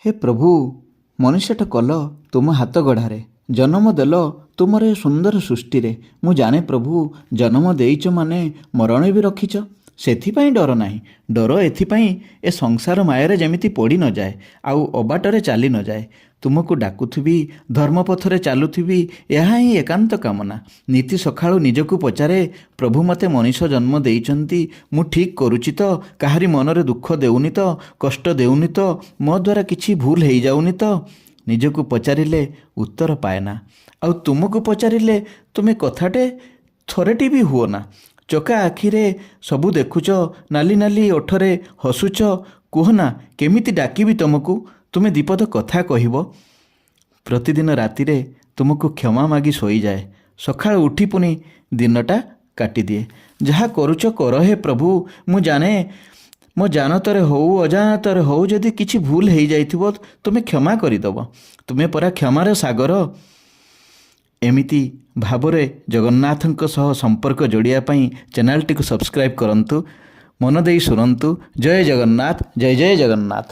ହେ ପ୍ରଭୁ, ମଣିଷଟା କଲ ତୁମ ହାତ ଗଢ଼ାରେ, ଜନ୍ମ ଦେଲ ତୁମର ଏ ସୁନ୍ଦର ସୃଷ୍ଟିରେ। ମୁଁ ଜାଣେ ପ୍ରଭୁ, ଜନ୍ମ ଦେଇଛ ମାନେ ମରଣ ବି ରଖିଛ। ସେଥିପାଇଁ ଡର ନାହିଁ। ଡର ଏଥିପାଇଁ, ଏ ସଂସାର ମାୟାରେ ଯେମିତି ପଡ଼ି ନଯାଏ, ଆଉ ଅବାଟରେ ଚାଲି ନଯାଏ। ତୁମକୁ ଡାକୁଥିବି, ଧର୍ମପଥରେ ଚାଲୁଥିବି, ଏହା ହିଁ ଏକାନ୍ତ କାମନା। ନୀତି ସକାଳୁ ନିଜକୁ ପଚାରେ, ପ୍ରଭୁ ମୋତେ ମଣିଷ ଜନ୍ମ ଦେଇଛନ୍ତି, ମୁଁ ଠିକ୍ କରୁଛି ତ? କାହାରି ମନରେ ଦୁଃଖ ଦେଉନି ତ? କଷ୍ଟ ଦେଉନି ତ? ମୋ ଦ୍ୱାରା କିଛି ଭୁଲ ହେଇଯାଉନି ତ? ନିଜକୁ ପଚାରିଲେ ଉତ୍ତର ପାଏନା। ଆଉ ତୁମକୁ ପଚାରିଲେ ତୁମେ କଥାଟେ ଥରେଟି ବି ହୁଅ ନା। ଚକା ଆଖିରେ ସବୁ ଦେଖୁଛ, ନାଲି ନାଲି ଓଠରେ ହସୁଛ। କୁହନା, କେମିତି ଡାକିବି ତୁମକୁ? ତୁମେ ଦିପଦ କଥା କହିବ। ପ୍ରତିଦିନ ରାତିରେ ତୁମକୁ କ୍ଷମା ମାଗି ଶୋଇଯାଏ। ସକାଳୁ ଉଠି ପୁଣି ଦିନଟା କାଟିଦିଏ। ଯାହା କରୁଛ କର ହେ ପ୍ରଭୁ। ମୁଁ ଜାଣେ, ମୋ ଜାଣତରେ ହଉ ଅଜାଣତରେ ହଉ, ଯଦି କିଛି ଭୁଲ ହେଇଯାଇଥିବ ତୁମେ କ୍ଷମା କରିଦେବ। ତୁମେ ପରା କ୍ଷମାର ସାଗର। ଏମିତି ଭାବରେ ଜଗନ୍ନାଥଙ୍କ ସହ ସମ୍ପର୍କ ଯୋଡ଼ିବା ପାଇଁ ଚ୍ୟାନେଲଟିକୁ ସବସ୍କ୍ରାଇବ୍ କରନ୍ତୁ। ମନ ଦେଇ ଶୁଣନ୍ତୁ। ଜୟ ଜଗନ୍ନାଥ, ଜୟ ଜୟ ଜଗନ୍ନାଥ।